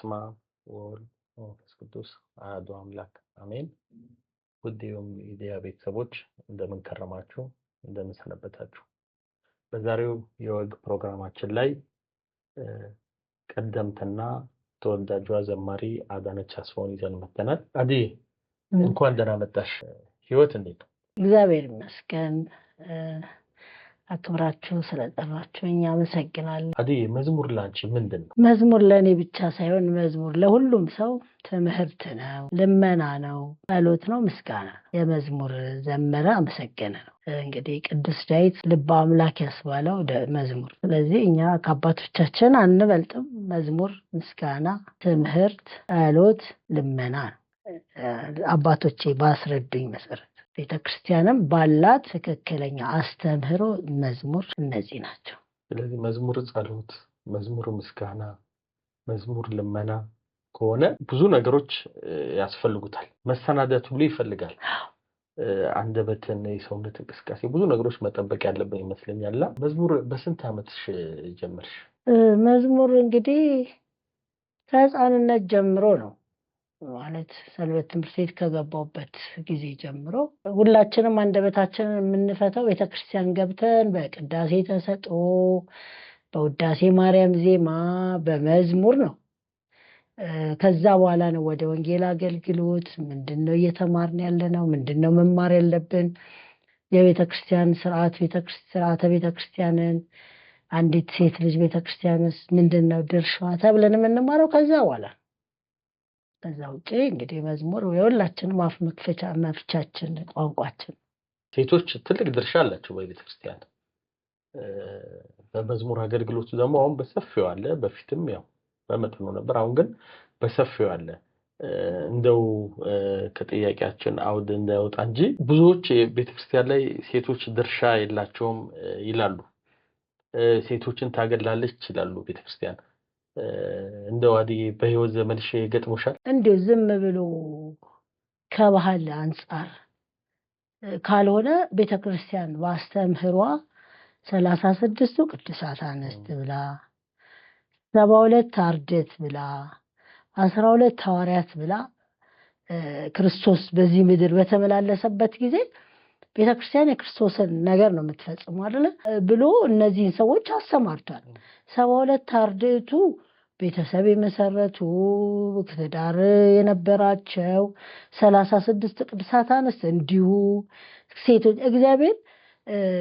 በስመ አብ ወወልድ ወመንፈስ ቅዱስ አሐዱ አምላክ አሜን። ውድ የሚዲያ ቤተሰቦች እንደምን ከረማችሁ? እንደምን ሰነበታችሁ? በዛሬው የወግ ፕሮግራማችን ላይ ቀደምትና ተወዳጇ ዘማሪ አዳነች አስፋውን ይዘን መጥተናል። አዲ እንኳን ደህና መጣሽ። ህይወት እንዴት ነው? እግዚአብሔር ይመስገን። አክብራችሁ ስለጠራችሁኝ አመሰግናለሁ። አዲ መዝሙር ላንቺ ምንድነው? መዝሙር ለኔ ብቻ ሳይሆን መዝሙር ለሁሉም ሰው ትምህርት ነው፣ ልመና ነው፣ ጸሎት ነው፣ ምስጋና። የመዝሙር ዘመረ አመሰገነ ነው። እንግዲህ ቅዱስ ዳዊት ልበ አምላክ ያስባለው መዝሙር። ስለዚህ እኛ ከአባቶቻችን አንበልጥም። መዝሙር፣ ምስጋና፣ ትምህርት፣ ጸሎት፣ ልመና ነው። አባቶቼ ባስረዱኝ መሰረት ቤተክርስቲያንም ባላት ትክክለኛ አስተምህሮ መዝሙር እነዚህ ናቸው። ስለዚህ መዝሙር ጸሎት፣ መዝሙር ምስጋና፣ መዝሙር ልመና ከሆነ ብዙ ነገሮች ያስፈልጉታል። መሰናዳት ሁሉ ይፈልጋል። አንደበትን፣ የሰውነት እንቅስቃሴ፣ ብዙ ነገሮች መጠበቅ ያለብን ይመስለኛል። መዝሙር በስንት ዓመትሽ ጀመርሽ? መዝሙር እንግዲህ ከህፃንነት ጀምሮ ነው ማለት ሰንበት ትምህርት ቤት ከገባሁበት ጊዜ ጀምሮ ሁላችንም አንደበታችንን የምንፈታው ቤተክርስቲያን ገብተን በቅዳሴ ተሰጥኦ፣ በውዳሴ ማርያም ዜማ፣ በመዝሙር ነው። ከዛ በኋላ ነው ወደ ወንጌል አገልግሎት ምንድነው እየተማርን ያለነው፣ ምንድነው መማር ያለብን፣ የቤተክርስቲያን ስርዓተ ቤተክርስቲያንን፣ አንዲት ሴት ልጅ ቤተክርስቲያንስ ምንድነው ድርሻዋ ተብለን የምንማረው ከዛ በኋላ። ከዛ ውጪ እንግዲህ መዝሙር የሁላችንም አፍ መፍቻችን ቋንቋችን። ሴቶች ትልቅ ድርሻ አላቸው በቤተክርስቲያን። በመዝሙር አገልግሎቱ ደግሞ አሁን በሰፊው አለ። በፊትም ያው በመጠኑ ነበር፣ አሁን ግን በሰፊው አለ። እንደው ከጥያቄያችን አውድ እንዳይወጣ እንጂ ብዙዎች ቤተክርስቲያን ላይ ሴቶች ድርሻ የላቸውም ይላሉ። ሴቶችን ታገላለች ይላሉ ቤተክርስቲያን። እንደው አዲ በህይወት ዘመንሽ ገጥሞሻል? እንዴው ዝም ብሎ ከባህል አንፃር ካልሆነ ቤተክርስቲያን ባስተምህሯ 36ቱ ቅዱሳት አንስት ብላ 72 አርድእት ብላ 12 ሐዋርያት ብላ ክርስቶስ በዚህ ምድር በተመላለሰበት ጊዜ ቤተክርስቲያን የክርስቶስን ነገር ነው የምትፈጽመው አይደለ ብሎ እነዚህን ሰዎች አሰማርቷል። 72 አርድእቱ ቤተሰብ የመሰረቱ ትዳር የነበራቸው፣ 36 ቅዱሳት አንስት እንዲሁ ሴቶች። እግዚአብሔር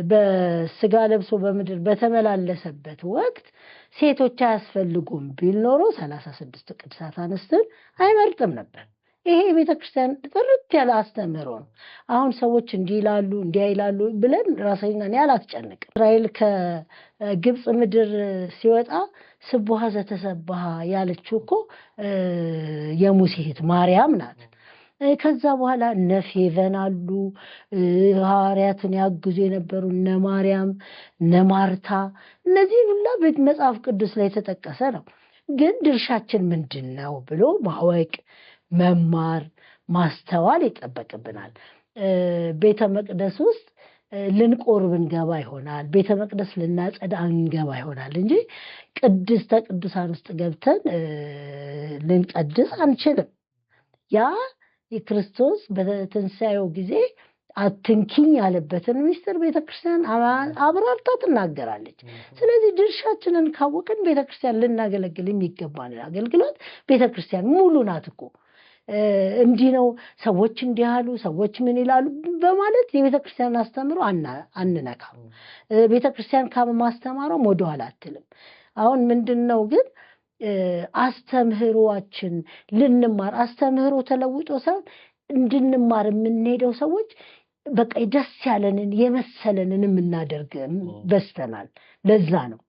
በስጋ ለብሶ በምድር በተመላለሰበት ወቅት ሴቶች አያስፈልጉም ቢል ኖሮ 36 ቅዱሳት አንስትን አይመርጥም ነበር። ይሄ ቤተክርስቲያን ጥርት ያለ አስተምህሮ ነው። አሁን ሰዎች እንዲህ ይላሉ እንዲህ ይላሉ ብለን ራሳችንን ያላስጨንቅም። እስራኤል ከግብጽ ምድር ሲወጣ ስቡሐ ዘተሰብሐ ያለችው እኮ የሙሴ እህት ማርያም ናት። ከዛ በኋላ እነ ፌቨን አሉ፣ ሐዋርያትን ያግዙ የነበሩ እነ ማርያም፣ እነ ማርታ። እነዚህ ሁላ በመጽሐፍ ቅዱስ ላይ የተጠቀሰ ነው። ግን ድርሻችን ምንድነው ብሎ ማወቅ፣ መማር፣ ማስተዋል ይጠበቅብናል። ቤተ መቅደስ ውስጥ ልንቆርብ እንገባ ይሆናል፣ ቤተ መቅደስ ልናጸዳ እንገባ ይሆናል እንጂ ቅድስተ ቅዱሳን ውስጥ ገብተን ልንቀድስ አንችልም። ያ የክርስቶስ በትንሣኤው ጊዜ አትንኪኝ ያለበትን ምስጢር ቤተክርስቲያን አብራርታ ትናገራለች። ስለዚህ ድርሻችንን ካወቅን ቤተክርስቲያን ልናገለግል የሚገባንን አገልግሎት ቤተክርስቲያን ሙሉ ናት እኮ። እንዲህ ነው ሰዎች እንዲህ አሉ፣ ሰዎች ምን ይላሉ በማለት የቤተክርስቲያን አስተምሮ አንነካም። ቤተክርስቲያን ከማስተማሯም ወደኋላ አትልም። አሁን ምንድነው ግን አስተምህሮአችን ልንማር፣ አስተምህሮ ተለውጦ ሳይሆን እንድንማር የምንሄደው ሰዎች በቃ ደስ ያለንን የመሰለንን የምናደርግ በስተናል። ለዛ ነው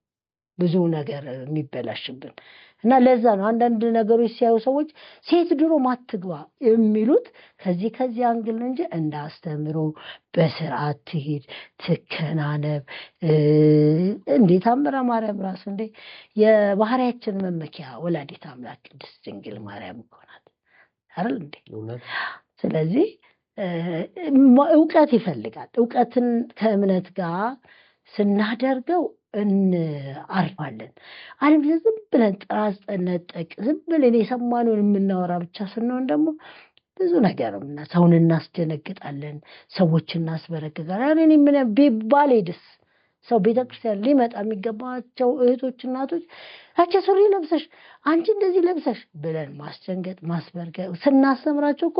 ብዙ ነገር የሚበላሽብን እና ለዛ ነው አንዳንድ ነገሮች ሲያዩ ሰዎች ሴት ድሮ ማትግባ የሚሉት ከዚህ አንግል እንጂ እንዳስተምሮ በስርዓት ትሄድ፣ ትከናነብ። እንዴት አምራ ማርያም ራስ እንዴ የባህሪያችን መመኪያ ወላዲተ አምላክ ቅድስት ድንግል ማርያም ሆናት አይደል እንዴ? ስለዚህ እውቀት ይፈልጋል። እውቀትን ከእምነት ጋር ስናደርገው እንአርፋለን። አለም ዝም ብለን ጥራዝ ነጠቅ ዝም ብለን የሰማነውን የምናወራ ብቻ ስንሆን ደግሞ ብዙ ነገር ሰውን እናስደነግጣለን፣ ሰዎችን እናስበረግጋለን። እኔ ምን ቢባልስ ሰው ቤተክርስቲያን ሊመጣ የሚገባቸው እህቶች እናቶች አቻ ሱሪ ለብሰሽ አንቺ እንደዚህ ለብሰሽ ብለን ማስደንገጥ ማስበርገግ ስናስተምራቸው እኮ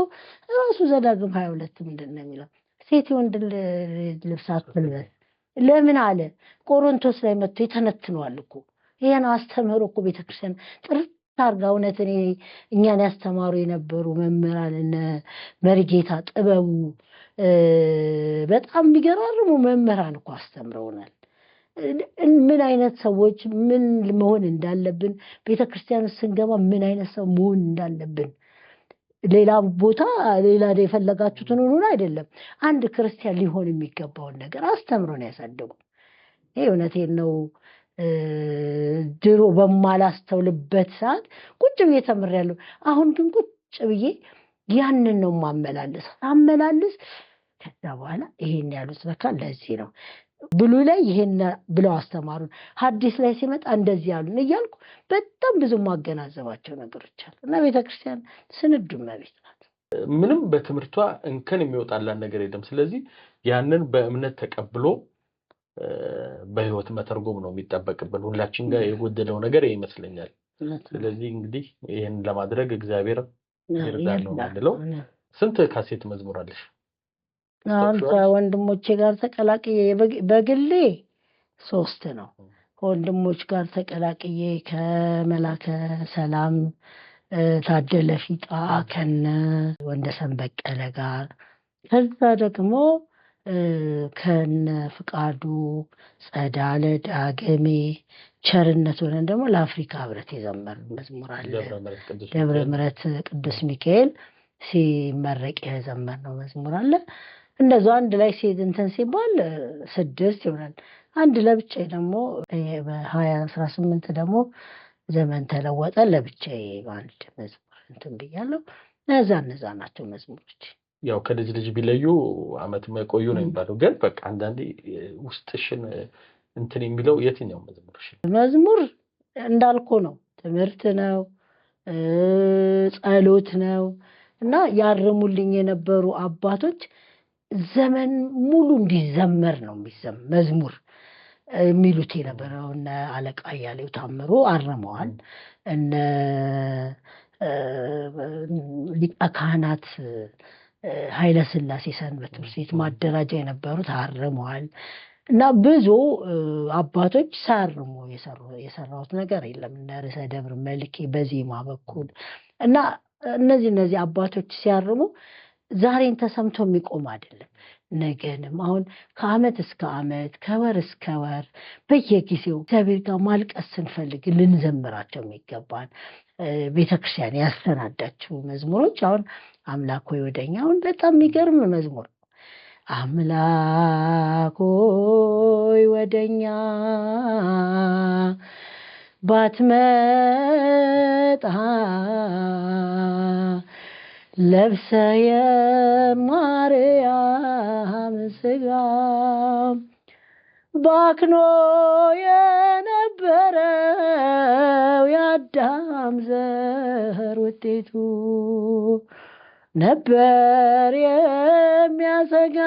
ራሱ ዘዳግም 22 ምንድነው የሚለው ሴት ወንድ ልብስ አትልበስ ለምን አለ? ቆሮንቶስ ላይ መጥቶ ይተነትነዋል እኮ ይሄን አስተምህሮ እኮ ቤተክርስቲያን ጥርት አርጋ እውነት እኛን ያስተማሩ የነበሩ መምህራን እነ መሪጌታ ጥበቡ በጣም የሚገራርሙ መምህራን እኮ አስተምረውናል። ምን አይነት ሰዎች ምን መሆን እንዳለብን ቤተክርስቲያን ስንገባ ምን አይነት ሰው መሆን እንዳለብን ሌላ ቦታ ሌላ የፈለጋችሁትን ሆኖ አይደለም አንድ ክርስቲያን ሊሆን የሚገባውን ነገር አስተምሮን ያሳደጉ። ይሄ እውነቴን ነው። ድሮ በማላስተውልበት ሰዓት ቁጭ ብዬ ተምሬያለሁ። አሁን ግን ቁጭ ብዬ ያንን ነው ማመላለስ ከዛ በኋላ ይሄን ያሉት ለካ ለዚህ ነው ብሉ ላይ ይሄን ብለው አስተማሩን፣ ሐዲስ ላይ ሲመጣ እንደዚህ ያሉን እያልኩ በጣም ብዙ ማገናዘባቸው ነገሮች አሉ። እና ቤተክርስቲያን ስንዱ መቤት ናት። ምንም በትምህርቷ እንከን የሚወጣላት ነገር የለም። ስለዚህ ያንን በእምነት ተቀብሎ በህይወት መተርጎም ነው የሚጠበቅብን። ሁላችን ጋር የጎደለው ነገር ይመስለኛል። ስለዚህ እንግዲህ ይሄን ለማድረግ እግዚአብሔር ይርዳን ነው ማለት። ስንት ካሴት መዝሙር አለሽ? አንተ ወንድሞቼ ጋር ተቀላቅዬ በግሌ 3 ነው። ከወንድሞች ጋር ተቀላቅዬ ከመላከ ሰላም ታደለ ፊጣ ከነ ወንደሰን በቀለ ጋር ከዛ ደግሞ ከነ ፍቃዱ ጸዳለ ዳግሜ ቸርነት ሆነን ደግሞ ለአፍሪካ ህብረት የዘመርን መዝሙር አለ። ደብረ ምሕረት ቅዱስ ሚካኤል ሲመረቅ የዘመርነው መዝሙር አለ። እንደዛው አንድ ላይ እንትን ሲባል 6 ይሆናል። አንድ ለብቻ ደግሞ በ2018 ደግሞ ዘመን ተለወጠ ለብቻ አንድ መዝሙር እንትን ብያለሁ። እነዛ ናቸው መዝሙሮች። ያው ከልጅ ልጅ ቢለዩ አመት መቆዩ ነው የሚባለው። ግን በቃ አንዳንዴ ውስጥሽን እንትን የሚለው የትኛው መዝሙር እንዳልኩ ነው፣ ትምህርት ነው፣ ጸሎት ነው። እና ያርሙልኝ የነበሩ አባቶች ዘመን ሙሉ እንዲዘመር ነው መዝሙር የሚሉት የነበረው። እነ አለቃ ያለው ታምሩ አርመዋል። እነ ሊቀ ካህናት ኃይለ ሥላሴ ሰንበት ትምህርት ቤት ማደራጃ የነበሩት አርመዋል። እና ብዙ አባቶች ሳርሙ የሰራሁት ነገር የለም። እነ ርዕሰ ደብር መልኬ በዜማ በኩል እና እነዚህ አባቶች ሲያርሙ ዛሬን ተሰምቶ የሚቆም አይደለም። ነገንም አሁን ከአመት እስከ አመት ከወር እስከ ወር በየጊዜው እግዚአብሔር ጋር ማልቀስ ስንፈልግ ልንዘምራቸው የሚገባን ቤተክርስቲያን ያስተናዳቸው መዝሙሮች። አሁን አምላክ ሆይ ወደኛ አሁን በጣም የሚገርም መዝሙር ነው። አምላክ ሆይ ወደኛ ባትመጣ ለብሰ የማርያም ሥጋ ባክኖ የነበረው የአዳም ዘር ውጤቱ ነበር የሚያሰጋ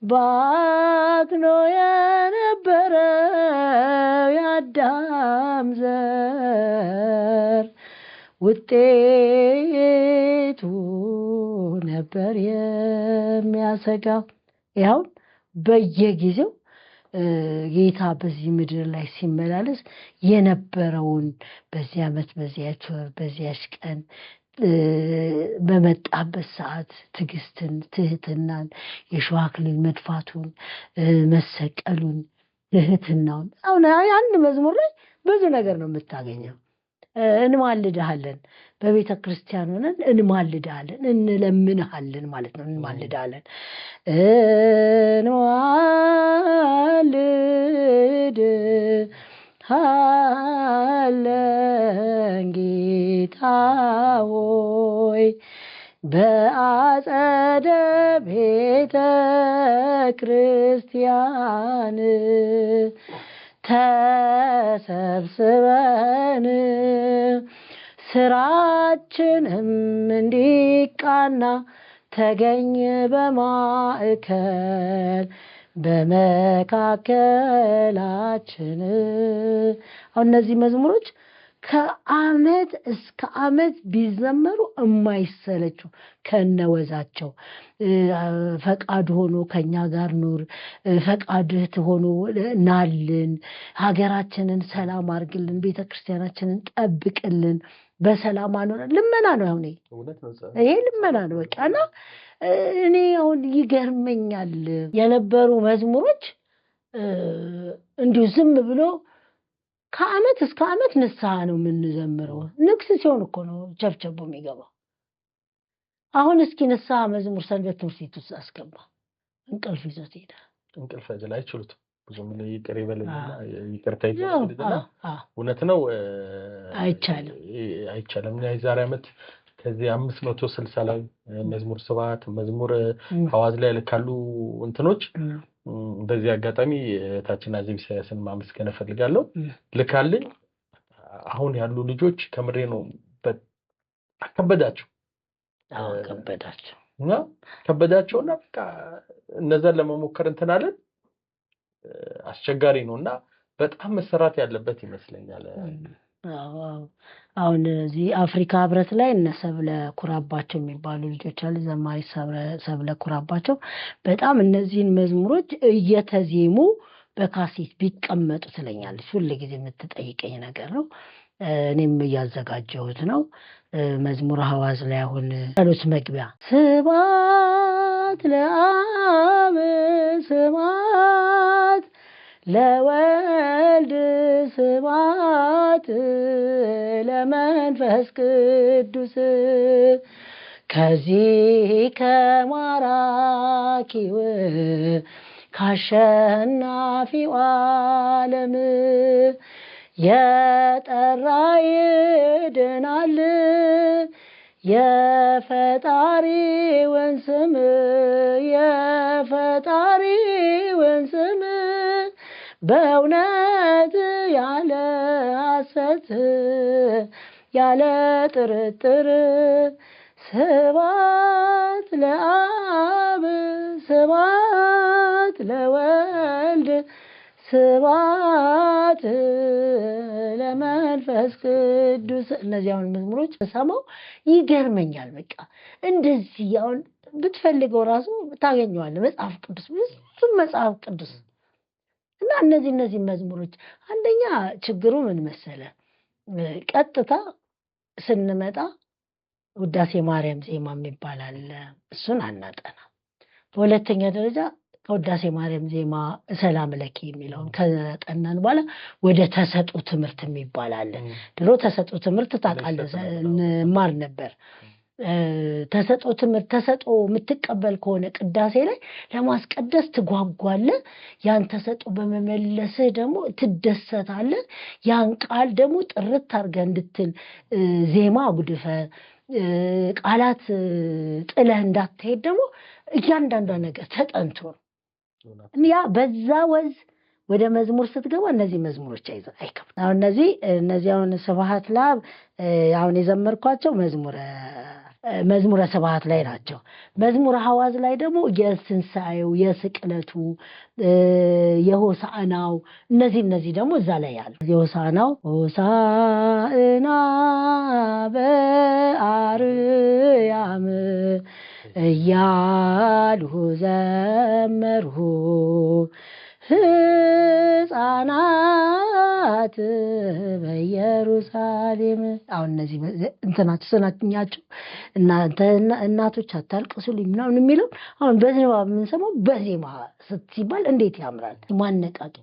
ባክኖ የነበረው የአዳም ዘር ውጤቱ ነበር የሚያሰጋ። ያው በየጊዜው ጌታ በዚህ ምድር ላይ ሲመላለስ የነበረውን በዚህ ዓመት በዚያች ወር በዚያች ቀን በመጣበት ሰዓት ትዕግስትን፣ ትህትናን፣ የሾህ አክሊል መድፋቱን፣ መሰቀሉን፣ ትህትናውን አሁን አንድ መዝሙር ላይ ብዙ ነገር ነው የምታገኘው። እንማልድሃለን በቤተ ክርስቲያን ሆነን እንማልድሃለን፣ እንለምንሃለን ማለት ነው። እንማልድሃለን እንማልድሃለን ጌታ ሆይ በአጸደ ቤተ ክርስቲያን ተሰብስበን ስራችንም እንዲቃና ተገኝ በማዕከል በመካከላችን። አሁን እነዚህ መዝሙሮች ከዓመት እስከ ዓመት ቢዘመሩ የማይሰለቹ ከነወዛቸው ፈቃድ ሆኖ ከኛ ጋር ኑር፣ ፈቃድህ ሆኖ ናልን፣ ሀገራችንን ሰላም አድርግልን፣ ቤተክርስቲያናችንን ጠብቅልን፣ በሰላም አኖረን። ልመና ነው። አሁን ይሄ ልመና ነው በቃ። እና እኔ አሁን ይገርመኛል የነበሩ መዝሙሮች እንዲሁ ዝም ብሎ ከዓመት እስከ ዓመት ንስሐ ነው የምንዘምረው። ንግስ ሲሆን እኮ ነው ቸብቸቦ የሚገባው። አሁን እስኪ ንስሐ መዝሙር ሰንበት ትምህርት ቤት ውስጥ አስገባ፣ እንቅልፍ ይዞት ይሄዳል። እንቅልፍ ላይ አይችሉትም። ብዙም ይቅር ይበልና ይቅርታ ይዘልና እውነት ነው አይቻልም። የዛሬ ዓመት ከዚህ 560 ላይ መዝሙር ስብሐት መዝሙር ሐዋዝ ላይ ልካሉ እንትኖች በዚህ አጋጣሚ ታችና ዚም ሳይሰን ማመስገን እፈልጋለሁ። ልካልኝ አሁን ያሉ ልጆች ከምሬ ነው ከበዳቸው እና ከበዳቸውና በቃ እነዛን ለመሞከር እንትን አለን። አስቸጋሪ ነውና በጣም መሰራት ያለበት ይመስለኛል። አሁን እዚህ አፍሪካ ህብረት ላይ እነ ሰብለ ኩራባቸው የሚባሉ ልጆች አሉ። ዘማሪ ሰብለ ኩራባቸው በጣም እነዚህን መዝሙሮች እየተዜሙ በካሴት ቢቀመጡ ትለኛለች። ሁሉ ጊዜ የምትጠይቀኝ ነገር ነው። እኔም እያዘጋጀሁት ነው። መዝሙር ሐዋዝ ላይ አሁን ጸሎት መግቢያ ስብሐት ለአብ ስብሐት ለወልድ ስብሐት ለመንፈስ ቅዱስ ከዚህ ከማራኪው ካሸናፊው ዓለም የጠራ ይድናል የፈጣሪውን ስም በእውነት ያለ ሐሰት ያለ ጥርጥር ስብሐት ለአብ ስብሐት ለወልድ ስብሐት ለመንፈስ ቅዱስ። እነዚያውን መዝሙሮች ሰማው ይገርመኛል። በቃ እንደዚህ አሁን ብትፈልገው ራሱ ታገኘዋለህ። መጽሐፍ ቅዱስ ብዙ መጽሐፍ ቅዱስ እና እነዚህ መዝሙሮች አንደኛ ችግሩ ምን መሰለ፣ ቀጥታ ስንመጣ ውዳሴ ማርያም ዜማ የሚባል አለ። እሱን አናጠና። በሁለተኛ ደረጃ ከውዳሴ ማርያም ዜማ ሰላም ለኪ የሚለውን ከጠናን በኋላ ወደ ተሰጦ ትምህርት የሚባል አለ። ድሮ ተሰጦ ትምህርት ታውቃለህ እንማር ነበር። ተሰጦ ትምህርት ተሰጦ የምትቀበል ከሆነ ቅዳሴ ላይ ለማስቀደስ ትጓጓለህ። ያን ተሰጦ በመመለስህ ደግሞ ትደሰታለህ። ያን ቃል ደግሞ ጥርት አድርገህ እንድትል ዜማ አጉድፈህ ቃላት ጥለህ እንዳትሄድ ደግሞ እያንዳንዷ ነገር ተጠንቶ ነው። ያ በዛ ወዝ ወደ መዝሙር ስትገባ እነዚህ መዝሙሮች አይከብም። አሁን እነዚህ አሁን ስብሐት ለአብ አሁን የዘመርኳቸው መዝሙረ ስብሐት ላይ ናቸው። መዝሙረ ሐዋዝ ላይ ደግሞ የትንሣኤው የስቅለቱ የሆሳዕናው እነዚህ ደግሞ እዛ ላይ ያሉ የሆሳዕናው ሆሳዕና በአርያም እያሉ ዘመርሁ ሕፃናት በኢየሩሳሌም። አሁን እነዚህ እንትናቸው ስናኛቸው እናቶች አታልቅሱልኝ ምናምን የሚለው አሁን በዝናብ የምንሰማው በዜማ ሲባል እንዴት ያምራል! ማነቃቂ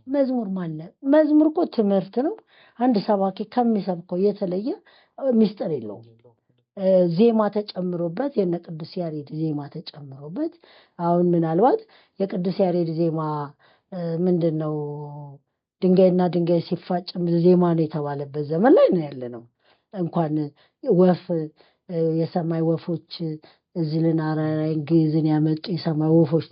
መዝሙር እኮ ትምህርት ነው። አንድ ሰባኪ ከሚሰብከው የተለየ ምስጢር የለውም። ዜማ ተጨምሮበት የነ ቅዱስ ያሬድ ዜማ ተጨምሮበት አሁን ምናልባት የቅዱስ ያሬድ ዜማ ምንድነው ድንጋይና ድንጋይ ሲፋጭ ዜማ ነው የተባለበት ዘመን ላይ ነው ያለነው። እንኳን ወፍ የሰማይ ወፎች እዝልን አራራይን ግዕዝን ያመጡ የሰማይ ወፎች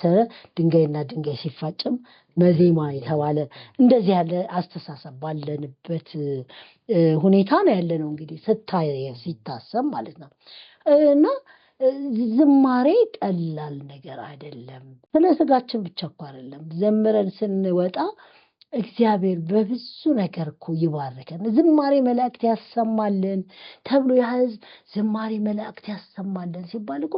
ድንጋይና ድንጋይ ሲፋጭም መዜማ የተባለ እንደዚህ ያለ አስተሳሰብ ባለንበት ሁኔታ ነው ያለ ነው እንግዲህ ሲታሰብ ማለት ነው። እና ዝማሬ ቀላል ነገር አይደለም። ስለ ስጋችን ብቻ እኮ አይደለም። ዘምረን ስንወጣ እግዚአብሔር በብዙ ነገር እኮ ይባርከን። ዝማሬ መላእክት ያሰማልን ተብሎ የሕዝብ ዝማሬ መላእክት ያሰማልን ሲባል እኮ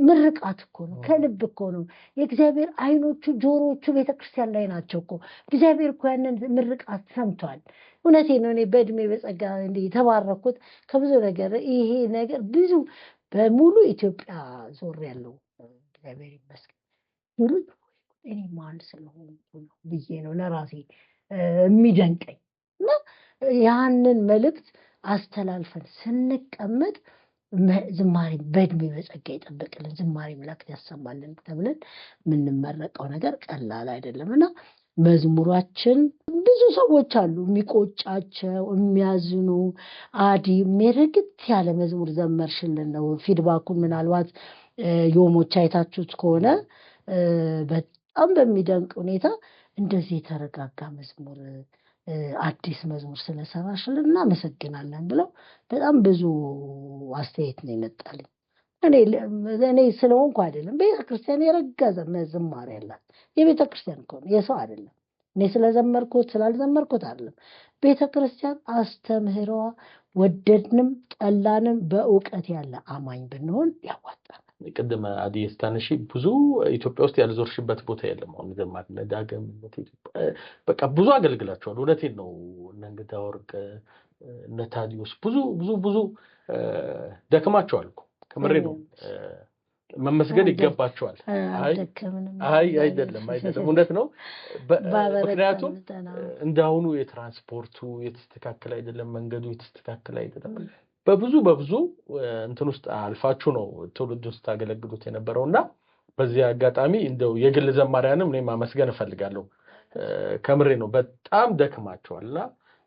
ምርቃት እኮ ነው፣ ከልብ እኮ ነው። የእግዚአብሔር ዓይኖቹ ጆሮዎቹ ቤተክርስቲያን ላይ ናቸው እኮ። እግዚአብሔር እኮ ያንን ምርቃት ሰምቷል። እውነቴን ነው። እኔ በእድሜ በጸጋ እንዲህ የተባረኩት ከብዙ ነገር ይሄ ነገር ብዙ በሙሉ ኢትዮጵያ ዞር ያለው እግዚአብሔር ይመስገን ይሉኝ እኔ ማን ስለሆንኩ ነው ብዬ ነው ለራሴ የሚደንቀኝ። እና ያንን መልእክት አስተላልፈን ስንቀመጥ ዝማሬ በእድሜ በጸጋ ይጠብቅልን፣ ዝማሬ መላእክት ያሰማልን ተብለን የምንመረቀው ነገር ቀላል አይደለም። እና መዝሙራችን ብዙ ሰዎች አሉ የሚቆጫቸው የሚያዝኑ የሚርግት ያለ መዝሙር ዘመርሽልን ነው ፊድባኩን። ምናልባት ዮሞች አይታችሁት ከሆነ በጣም በሚደንቅ ሁኔታ እንደዚህ የተረጋጋ መዝሙር አዲስ መዝሙር ስለሰራሽልን እናመሰግናለን ብለው በጣም ብዙ አስተያየት ነው ይመጣልኝ። እኔ ስለሆንኩ አይደለም፣ ቤተክርስቲያን የረጋ ዝማሬ ያላት የቤተክርስቲያን እኮ ነው፣ የሰው አይደለም። እኔ ስለዘመርኩት ስላልዘመርኩት አይደለም። ቤተክርስቲያን አስተምህሯ ወደድንም ጠላንም በእውቀት ያለ አማኝ ብንሆን ያዋጣል። ቅድም አዲስ ስታነሺ ብዙ ኢትዮጵያ ውስጥ ያልዞርሽበት ቦታ የለም። አሁን ዘማሪ ዳግም በቃ ብዙ አገልግላቸዋል። እውነቴን ነው። እነ እንግዳ ወርቅ እነ ታዲዮስ ብዙ ደክማቸዋል እኮ ከምሬ ነው። መመስገን ይገባቸዋል። አይ አይደለም እውነት ነው። ምክንያቱም እንዳሁኑ የትራንስፖርቱ የተስተካከለ አይደለም፣ መንገዱ የተስተካከለ አይደለም። በብዙ እንትን ውስጥ አልፋችሁ ነው ትውልድ ውስጥ ታገለግሉት የነበረውና በዚህ አጋጣሚ እንደው የግል ዘማሪያንም እኔ ማመስገን እፈልጋለሁ። ከምሬ ነው። በጣም ደክማቸዋልና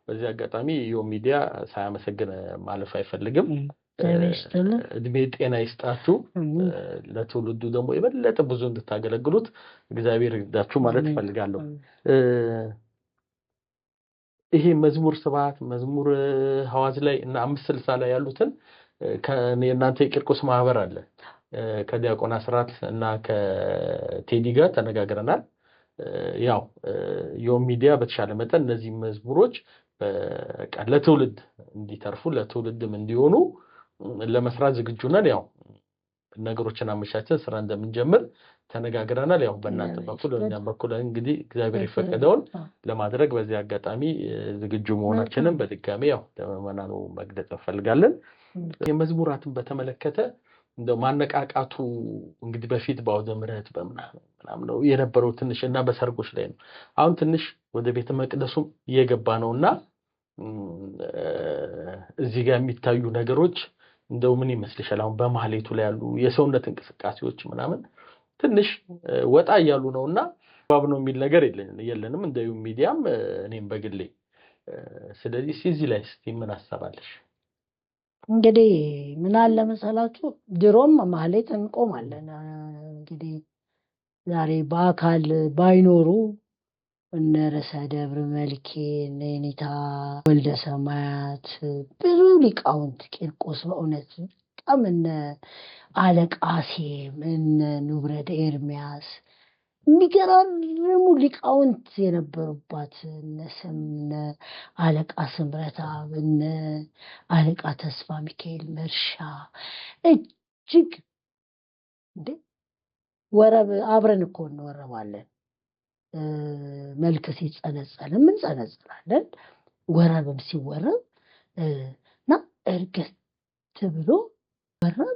በዚህ አጋጣሚ ሚዲያ ሳያመሰግን ማለፍ አይፈልግም። እድሜ ጤና ይስጣችሁ። ለትውልዱ ደግሞ የበለጠ ብዙ እንድታገለግሉት እግዚአብሔር ይርዳችሁ ማለት እፈልጋለሁ። ይሄ መዝሙር ስብሐት መዝሙር ሐዋዝ ላይ እና 560 ላይ ያሉትን ከእናንተ የቂርቆስ ማህበር አለ ከዲያቆን አስራት እና ከቴዲ ጋር ተነጋግረናል። ያው ሚዲያ በተሻለ መጠን እነዚህ መዝሙሮች ለትውልድ እንዲተርፉ ለትውልድም እንዲሆኑ ለመስራት ዝግጁ ነን። ያው ነገሮችን አመቻችተን ስራ እንደምንጀምር ተነጋግረናል። ያው በእናንተ በኩል በእኛም በኩል እንግዲህ እግዚአብሔር የፈቀደውን ለማድረግ በዚህ አጋጣሚ ዝግጁ መሆናችንን በድጋሚ ያው ለመናኑ መግለጽ እንፈልጋለን። የመዝሙራትን በተመለከተ እንደው ማነቃቃቱ እንግዲህ በፊት በአውደ ምሕረት በምናምን ነው የነበረው ትንሽ እና በሰርጎች ላይ ነው። አሁን ትንሽ ወደ ቤተ መቅደሱም እየገባ ነውና እዚህ ጋር የሚታዩ ነገሮች እንደው ምን ይመስልሻል? አሁን በማህሌቱ ላይ ያሉ የሰውነት እንቅስቃሴዎች ምናምን ትንሽ ወጣ እያሉ ነውና ባብ ነው የሚል ነገር የለንም እንደ ሚዲያም እኔም በግሌ። ስለዚህ እዚህ ላይ እስቲ ምን አሰባለሽ? እንግዲህ ምን አለ መሰላችሁ ድሮም ማህሌት እንቆማለን። እንግዲህ ዛሬ በአካል ባይኖሩ እነ ርዕሰ ደብረ መልኬ እነ የኔታ ወልደ ሰማያት ብዙ ሊቃውንት ቂርቆስ በእውነት በጣም እነ አለቃ ሴም እነ ንብረድ ኤርሚያስ የሚገራርሙ ሊቃውንት የነበሩባት እነ አለቃ ስምረታ እነ አለቃ ተስፋ ሚካኤል መርሻ እጅግ ወረብ አብረን እኮ እንወረባለን። መልክ ሲጸነጸል ምን ጸነጽላለን፣ ወረብም ሲወረብ እና እርገት ብሎ ወረብ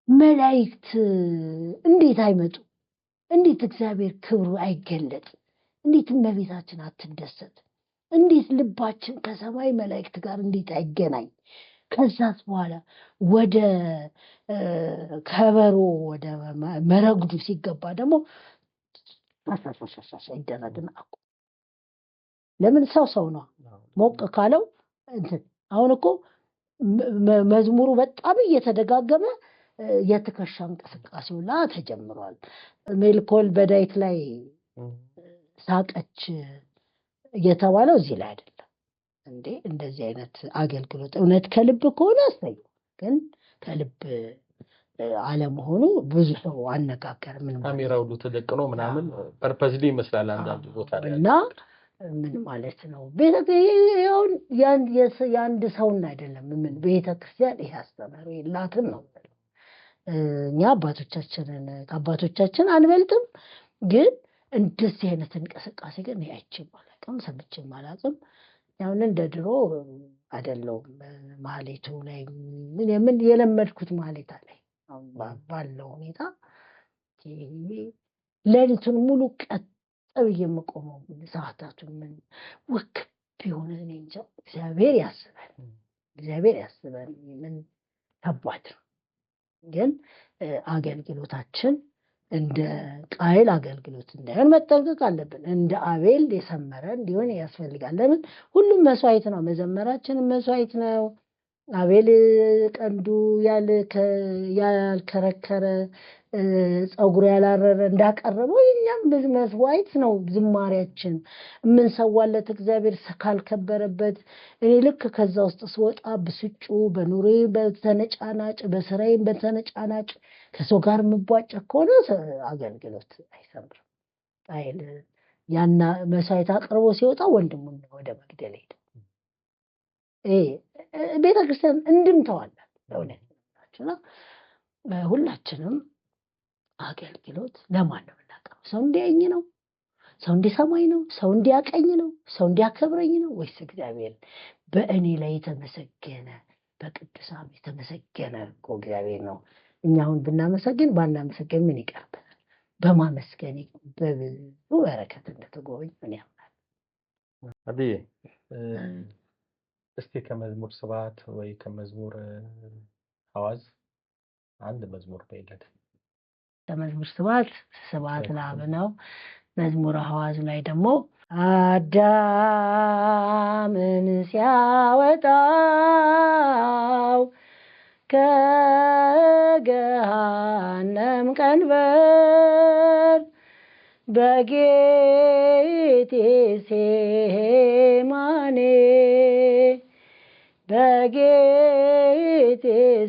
መላእክት እንዴት አይመጡ? እንዴት እግዚአብሔር ክብሩ አይገለጥ? እንዴት እመቤታችን አትደሰት? እንዴት ልባችን ከሰማይ መላእክት ጋር እንዴት አይገናኝ? ከዛስ በኋላ ወደ ከበሮ ወደ መረግዱ ሲገባ ደግሞ ይደረግና ለምን ሰው ነው ሞቅ ካለው እንትን። አሁን እኮ መዝሙሩ በጣም እየተደጋገመ የትከሻ እንቅስቃሴው ላ ተጀምሯል። ሜልኮል በዳይት ላይ ሳቀች የተባለው እዚህ ላይ አይደለም እንዴ። እንደዚህ አይነት አገልግሎት እውነት ከልብ ከሆነ አስተያየው፣ ግን ከልብ አለመሆኑ ብዙ ሰው አነጋገር ምን ካሜራው ሁሉ ተደቅኖ ምናምን ፐርፐዝሊ ይመስላል አንዳንድ ቦታ ላይ እና ምን ማለት ነው? የአንድ ሰውን አይደለም ምን ቤተክርስቲያን ይሄ አስተምህሮ የላትም ነው። እኛ ከአባቶቻችን አንበልጥም፣ ግን እንደዚህ አይነት እንቅስቃሴ ግን አይቼም አላውቅም፣ ሰምቼም አላውቅም። ያውን እንደ ድሮ አይደለሁም። ማህሌቱ ላይ ምን የለመድኩት ማህሌታ ላይ ባለው ሁኔታ ሌሊቱን ሙሉ ቀጥ ብዬ የምቆመው ሰዓታቱን ምን ወክብ የሆነ እኔ እንጃ። እግዚአብሔር ያስበን። ምን ከባድ ነው። ግን አገልግሎታችን እንደ ቃየል አገልግሎት እንዳይሆን መጠንቀቅ አለብን። እንደ አቤል የሰመረ እንዲሆን ያስፈልጋል። ለምን ሁሉም መስዋዕት ነው። መዘመራችን መስዋዕት ነው። አቤል ቀንዱ ያልከረከረ ፀጉሩ ያላረረ እንዳቀረበው የኛም መስዋዕት ነው። ዝማሬያችን የምንሰዋለት እግዚአብሔር ካልከበረበት እኔ ልክ ከዛ ውስጥ ስወጣ ብስጩ በኑሬ በተነጫናጭ በስራዬም በተነጫናጭ ከሰው ጋር የምቧጨ ከሆነ አገልግሎት አይሰምርም። ቃየል ያና መስዋዕት አቅርቦ ሲወጣ ወንድሙን ወደ መግደል ሄደ። ቤተክርስቲያን እንድምተዋለን ለእውነት ናችና ሁላችንም አገልግሎት ለማን ነው የምናቀርበው? ሰው እንዲያየኝ ነው? ሰው እንዲሰማኝ ነው? ሰው እንዲያቀኝ ነው? ሰው እንዲያከብረኝ ነው? ወይስ እግዚአብሔር በእኔ ላይ የተመሰገነ በቅዱሳን የተመሰገነ እኮ እግዚአብሔር ነው። እኛ አሁን ብናመሰግን ባናመሰግን ምን ይቀርብናል? በማመስገን በብዙ በረከት እንደተጎበኝ ምን ያምናል። አዲዬ እስቲ ከመዝሙር ስብሐት ወይ ከመዝሙር ሐዋዝ አንድ መዝሙር በይለት። ከመዝሙር ስብሐት ለአብ ነው። መዝሙር ሐዋዝ ላይ ደግሞ አዳምን ሲያወጣው ከገሃነም ቀንበር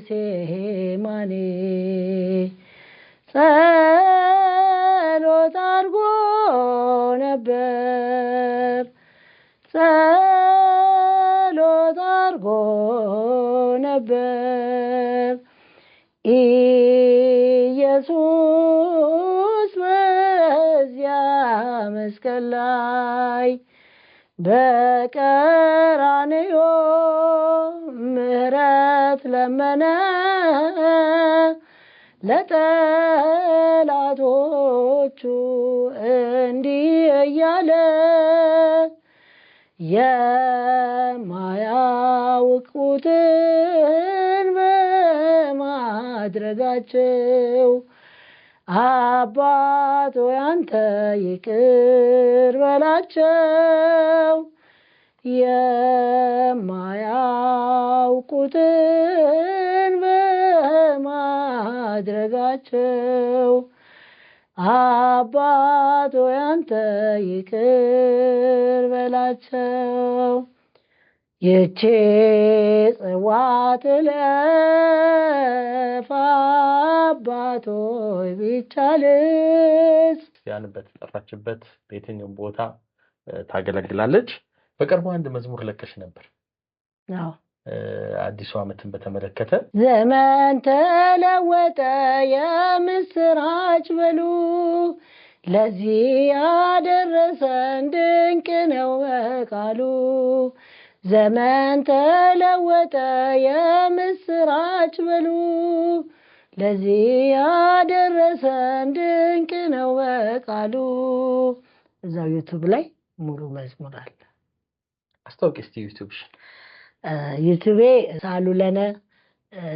በጌቴሴማኒ ጸሎት አድርጎ ነበር ኢየሱስ በዚያ መስቀል ላይ በቀራንዮ ምሕረት ለመነ ለጠላቶቹ እንዲህ እያለ የማያውቁትን በማድረጋቸው አባት ሆይ አንተ ይቅር በላቸው። የማያውቁትን በማድረጋቸው አባት ሆይ አንተ ይቅር በላቸው። ይህች ጽዋ ትለፍ አባት ሆይ ቢቻልስ። ያን በተጠራችበት በየትኛውም ቦታ ታገለግላለች። በቅርቡ አንድ መዝሙር ለቀሽ ነበር። አዎ አዲሱ ዓመትን በተመለከተ ዘመን ተለወጠ የምስራች በሉ ለዚህ ያደረሰን ድንቅ ነው በቃሉ። ዘመን ተለወጠ የምስራች በሉ ለዚህ ያደረሰን ድንቅ ነው በቃሉ። እዛው ዩቲዩብ ላይ ሙሉ መዝሙር አለ። አስታውቂ እስቲ ዩቲዩብሽ። ዩቲዩቤ ሳሉለነ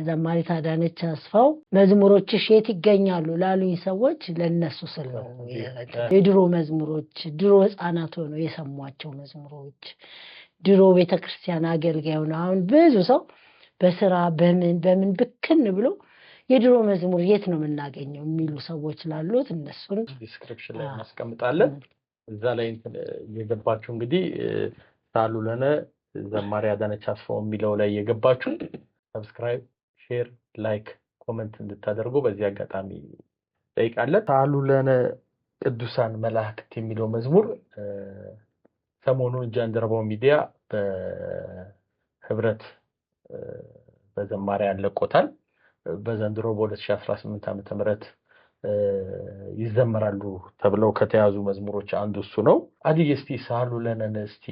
ዘማሪት አዳነች አስፋው። መዝሙሮችሽ የት ይገኛሉ ላሉኝ ሰዎች ለነሱ ስል ነው። የድሮ መዝሙሮች ድሮ ህፃናት ሆነው የሰሟቸው መዝሙሮች ድሮ ቤተክርስቲያን አገልጋይ ሆነው አሁን ብዙ ሰው በስራ በምን ብክን ብሎ የድሮ መዝሙር የት ነው የምናገኘው የሚሉ ሰዎች ላሉት እነሱን ዲስክሪፕሽን ላይ እናስቀምጣለን። እዛ ላይ የገባችሁ እንግዲህ ሳሉ ለነ ዘማሪ አዳነች አስፋው የሚለው ላይ የገባችሁ ሰብስክራይብ፣ ሼር፣ ላይክ፣ ኮሜንት እንድታደርጉ በዚህ አጋጣሚ ጠይቃለን። ሳሉ ለነ ቅዱሳን መላእክት የሚለው መዝሙር ሰሞኑን ጃንደረባው ሚዲያ በህብረት በዘማሪያን ለቆታል። በዘንድሮ በ2018 ዓመተ ምህረት ይዘመራሉ ተብለው ከተያዙ መዝሙሮች አንዱ እሱ ነው። አዲስ እስቲ ሳሉ ለነ እስቲ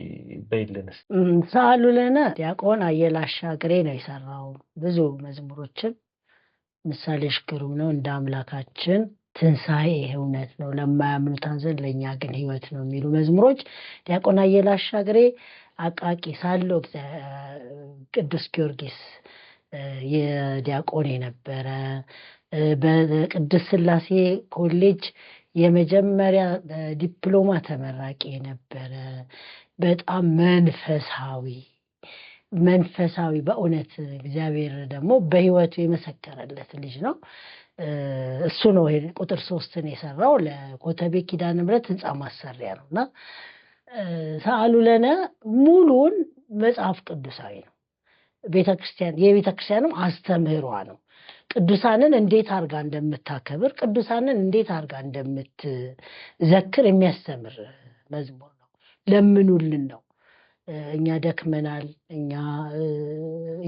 በይልን። ሳሉ ለነ ዲያቆን አየለ አሻግሬ ነው የሰራው። ብዙ መዝሙሮችን ምሳሌሽ ግሩም ነው፣ እንደ አምላካችን፣ ትንሣኤ እውነት ነው፣ ለማያምኑት ሐዘን ለእኛ ግን ሕይወት ነው የሚሉ መዝሙሮች ዲያቆን አየለ አሻግሬ አቃቂ ሳለው ቅዱስ ጊዮርጊስ የዲያቆን የነበረ በቅድስት ሥላሴ ኮሌጅ የመጀመሪያ ዲፕሎማ ተመራቂ የነበረ በጣም መንፈሳዊ በእውነት እግዚአብሔር ደግሞ በሕይወቱ የመሰከረለት ልጅ ነው። እሱ ነው ቁጥር 3ን የሰራው ለኮተቤ ኪዳነ ምሕረት ህንፃ ማሰሪያ ነውና ሳሉ ለነ ሙሉን መጽሐፍ ቅዱሳዊ ነው። የቤተክርስቲያንም አስተምህሯ ነው። ቅዱሳንን እንዴት አድርጋ እንደምታከብር፣ ቅዱሳንን እንዴት አድርጋ እንደምትዘክር የሚያስተምር መዝሙር ነው። ለምኑልን ነው። እኛ ደክመናል፣ እኛ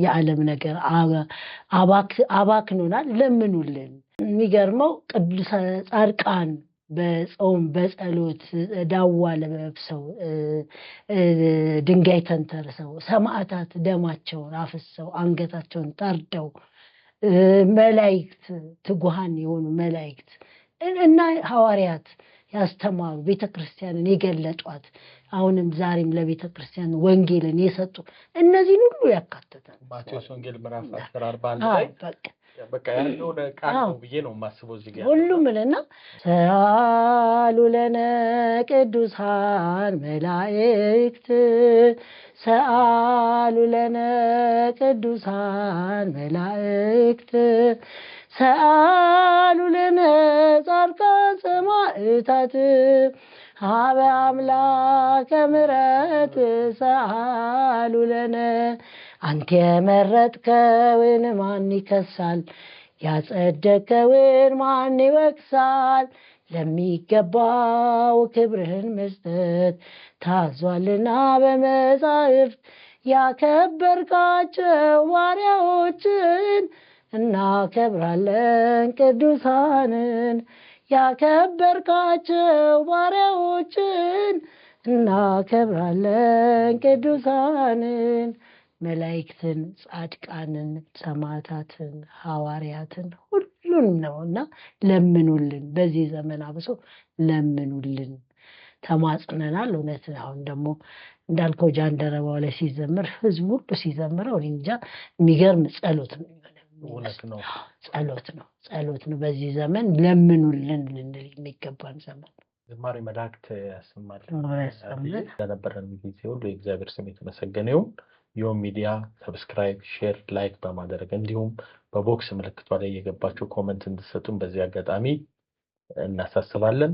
የዓለም ነገር አባክኖናል፣ ለምኑልን። የሚገርመው ቅዱሳን ጻድቃን በጾም በጸሎት ዳዋ ለበብሰው ድንጋይ ተንተርሰው ሰማዕታት ደማቸውን አፍሰው አንገታቸውን ታርደው መላእክት ትጉሃን የሆኑ መላእክት እና ሐዋርያት ያስተማሩ ቤተክርስቲያንን የገለጧት አሁንም ዛሬም ለቤተክርስቲያን ወንጌልን የሰጡ እነዚህን ሁሉ ያካተተ ማቴዎስ ወንጌል ምዕራፍ 10:41 ላይ በቃ ያለው ቃል ነው ብዬ ነው የማስበው። እዚህ ጋር ሁሉም ለና ሳሉ ለነ ቅዱሳን መላእክት ሰአሉ ለነ ቅዱሳን መላእክት ሰአሉ ለነ ጻድቃን ሰማዕታት ሀበ አምላከ ምሕረት ሰአሉ ለነ። አንተ የመረጥከውን ማን ይከሳል? ያጸደቅከውን ማን ይወቅሳል? ለሚገባው ክብርህን መስጠት ታዟልና በመጻሕፍት ያከበርካቸው ባሪያዎችን እናከብራለን ቅዱሳንን። ያከበርካቸው ባሪያዎችን እናከብራለን ቅዱሳንን። መላእክትን፣ ጻድቃንን፣ ሰማዕታትን፣ ሐዋርያትን ሁሉንም ነውና ለምኑልን። በዚህ ዘመን አብሶ ለምኑልን ተማጽነናል። እውነት አሁን ደግሞ እንዳልከው ጃንደረባው ላይ ሲዘምር ህዝቡ ሁሉ ሲዘምረው እኔ እንጃ የሚገርም ጸሎት ነው። ጸሎት ነው። በዚህ ዘመን ለምኑልን ልንል የሚገባን ዘመን። ዝማሬ መላእክት ያሰማልን። ለነበረን ጊዜ ሁሉ የእግዚአብሔር ስም የተመሰገነ ይሁን። ዮም ሚዲያ ሰብስክራይብ፣ ሼር፣ ላይክ በማድረግ እንዲሁም በቦክስ ምልክቷ ላይ የገባችሁ ኮመንት እንድትሰጡን በዚህ አጋጣሚ እናሳስባለን።